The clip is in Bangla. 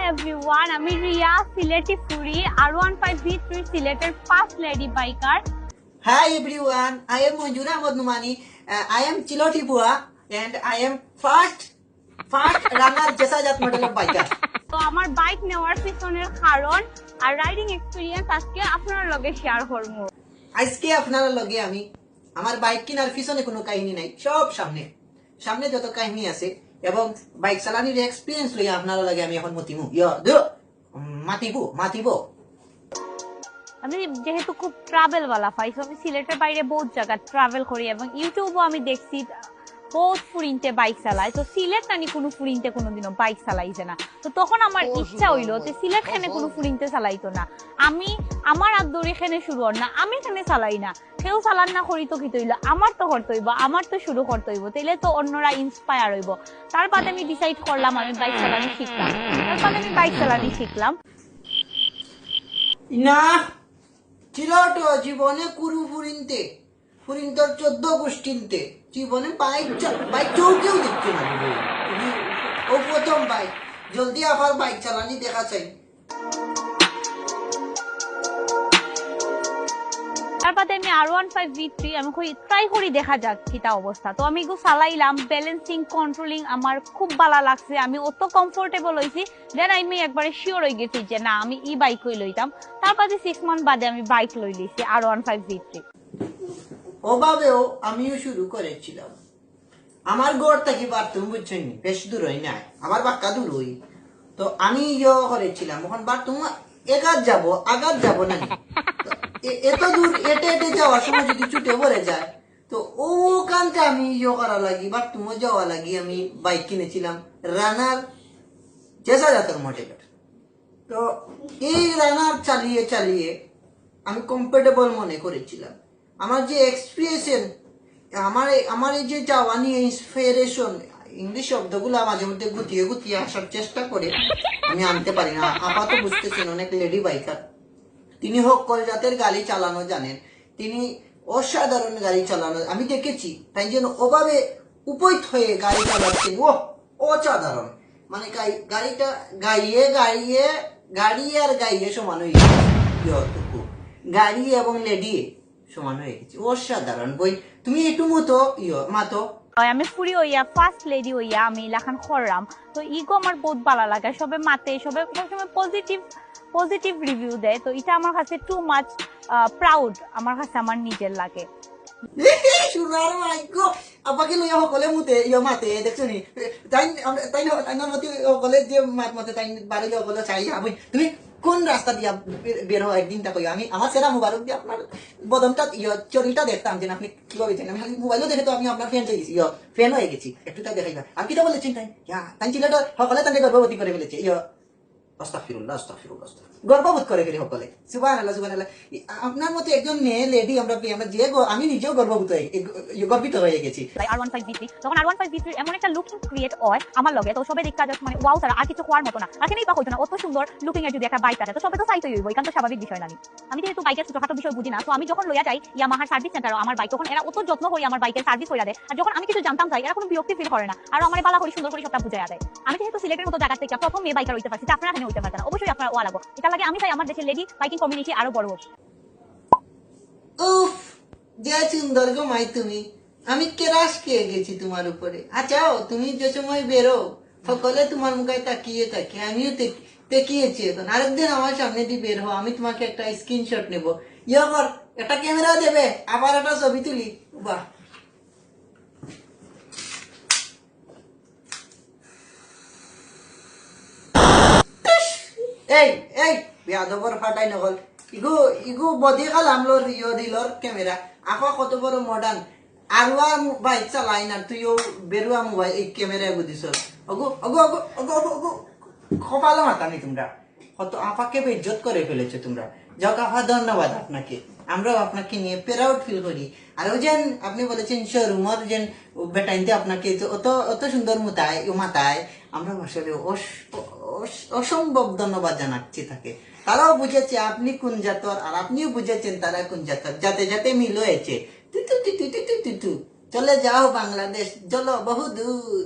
এভরিওয়ান, আমি রিয়া, সিলেটি ফুরি, R15V3 সিলেটের first lady biker. Hi everyone, I am Manjura Ahmad Numani. I am Chiloti Bua and I am first runner Jesajat model of biker. তো আমার বাইক নেওয়ার পিছনের কারণ আর রাইডিং এক্সপেরিয়েন্স আজকে আপনার লগে শেয়ার করব। আজকে আপনারা লগে আমি আমার বাইক কেনার পিছনে কোনো কাহিনী নাই, সব সামনে যত কাহিনী আছে এবং বাইক চালানোর এক্সপেরিয়েন্স লইয়া আপনারা লগে আমি এখন মাতিব। আমি যেহেতু খুব ট্রাভেল वाला পাইছো, আমি সিলেটের বাইরে বহুত জায়গা ট্রাভেল করি এবং ইউটিউবও আমি দেখছি বহুত ফুরিনতে বাইক চালায়। তো সিলেট নানি কোনো ফুরিনতে কোনোদিনও বাইক চালাইছে না। তো তখন আমার ইচ্ছা হইলো যে সিলেট খানে কোনো ফুরিনতে চালাইতো না, আমি আমার আদরি খানে শুরু হর না, আমি খানে চালাই না, কেউ চালান না করি তো কি হইলো, আমার তো করতে হইব, আমার তো শুরু করতে হইব, তাইলে তো অন্যরা ইন্সপায়ার হইব। তারপরে আমি ডিসাইড করলাম আমি বাইক চালানো শিখলাম। না চিলট জীবনে কুরু ফুরিন্তর 14 গোষ্ঠীতে জীবনে বাইক চৌকেও দেখতে না। ও প্রথম বাইক, জলদি আবার বাইক চালানি দেখা চাই। তারপরে আমি R15V3 আমি ট্রাই করি দেখা যাক কিটা অবস্থা। তো আমি এগুলো চালাইলাম, ব্যালেন্সিং কন্ট্রোলিং আমার খুব ভালো লাগছে, আমি অত কমফোর্টেবল হইছি। দেন আমি একবারে শিওর হয়ে গেছি যে না আমি ই বাইক লইতাম। তারপরে 6 মান্থ বাদে আমি বাইক লই লিছি R15V3। ওভাবেও আমিও শুরু করেছিলাম। আমার গড় থেকে বাথরুম বুঝছেন বেশ দূর হই না, আমার বাক্কা দূর হই। তো আমি করেছিলাম ওখান বাথরুম আগাত যাব না, এত দূর এটে যাওয়ার সময় যদি ছুটে পড়ে যায় তো ওখানটা আমি করা লাগি বাথরুমে যাওয়া লাগি আমি বাইক কিনেছিলাম রানার জেসাজাতের মডেলের। তো এই রানার চালিয়ে আমি কমফোর্টেবল মনে করেছিলাম। আমার যে এক্সপিরিয়েন্স, আমার এই যে যাওয়া নিয়ে ইন্সপিরেশন, ইংলিশ শব্দগুলো মাঝে মধ্যে গুটিয়ে আসার চেষ্টা করে আমি আনতে পারি না। আপাতত বুঝতেছেন অনেক লেডি বাইকার, তিনি সকল জাতের গাড়ি চালানো জানেন, তিনি অসাধারণ গাড়ি চালানো আমি দেখেছি, তাই জন্য ওভাবে উপৈত হয়ে গাড়ি চালাচ্ছেন ও অসাধারণ। মানে গাড়িটা গাড়ি সমান হয়ে গেছে, গাড়ি এবং লেডি সমান হয়ে গেছে, অসাধারণ। বই তুমি একটু মাতো আমি ফুরি হইয়া ফার্স্ট লেডি হইয়া আমি লেখান করলাম। তো ইগো আমার বহুত ভালো লাগে, সবে মাতে, সবে পজিটিভ রিভিউ দেয়। তো এটা আমার কাছে টু মাচ প্রাউড, আমার কাছে আমার নিজের লাগে। শুনার মাইগো আপাকে লইয়া সকলে মাতে দেখছো নি, তাই সকলে যে মতে তাই বারে সকলে চাই আমি তুমি কোন রাস্তা দিয়া বের হওয়া একদিন তা কই আমি আমার সেরা মোবাইল দিয়ে আপনার বদনটা চরিটা দেখতাম যে আপনি কিভাবে জানেন, আমি মোবাইলও দেখে তো আমি আপনার ফ্যান হয়ে গেছি, একটু তা দেখাইবা। আর কিটা বলেছেন তাই ছিল সকলে তাকে গর্ভবতী করে ফেলেছে, আস্তাগফিরুল্লাহ গর্ভবোধ করে ফেলে সকলে। সুবহানাল্লাহ। আপনার মতো একজন মেয়ে লেডি আমরা যে আমি নিজেও গর্বিত হয়ে গেছি। R15V3 তখন R15V3 এমন একটা লুকিং ক্রিয়েট হয় আমার লগে, তো সবাই দেখা যাচ্ছে মানে ওয়াও ছাড়া আর কিছু হওয়ার মতো না, আর কেনই বা হইতো না, অত সুন্দর লুকিং এর যদি একটা বাইক থাকে তো সবাই তো চাইতেই হইব, এখান তো স্বাভাবিক বিষয় না। আমি যেহেতু বাইকের ছোটখাটো বিষয় বুঝি না, তো আমি যখন লইয়া যাই ইয়ামাহার সার্ভিস সেন্টার আমার বাইক, তখন এরা অত যত্ন করে আমার বাইকের সার্ভিস করে দেয়। আর যখন আমি কিছু জানতাম চাই এরা কোনো বিরক্তি ফিল করে না, আর আমার বালা করে সুন্দর করে সবটা বুঝাইয়া দেয়। আমি যেহেতু সিলেটের মতো জায়গা থেকে প্রথম মেয়ে বাইকার হইতে পারছি, আপনারা এখানে হইতে পারতেন, অবশ্যই আপনারা ওয়া লাগো। এটা লাগে আমি চাই আমার দেশের লেডি বাইকিং কমিউনিটি আরো বড় হোক। উফ যে সুন্দর গো মাই তুমি, আমি কেরাস খেয়ে গেছি তোমার উপরে। আচ্ছা তুমি যে সময় বেরো সকলে তোমার মুখে তাকিয়ে থাকে, আমিও তাকিয়েছি। এখন আরেকদিন আমার সামনে দিয়ে বের হো, আমি তোমাকে একটা স্ক্রিনশট নেব, একটা ক্যামেরা দেবে, আবার একটা ছবি তুলি। বাহ এই বেয়াদবর ফাটাই নকল ইগু বদি খালাম দিলর ক্যামেরা আখা কত বড় মডার্ন আরুয়া বাইক চালাই না, তুইও বেরুয়া মোবাইল এই ক্যামেরা বুঝিস। কপালো মাতানি তোমরা, কত আপাকে বেজ্জত করে ফেলেছো তোমরা। যাক আপা ধন্যবাদ আপনাকে, আমরাও আপনাকে নিয়ে প্রাউড ফিল করি। আর ওই যেন আপনি বলেছেন শোরুমর যেন বেটাইতে আপনাকে অত সুন্দর মাতায়, আমরা আসলে অসম্ভব ধন্যবাদ জানাচ্ছি তাকে। তারাও বুঝেছে আপনি কোন জাতর, আর আপনিও বুঝেছেন তারা কোন জাতর, যাতে মিল হয়েছে। চলে যাও বাংলাদেশ, চলো বহুদূর।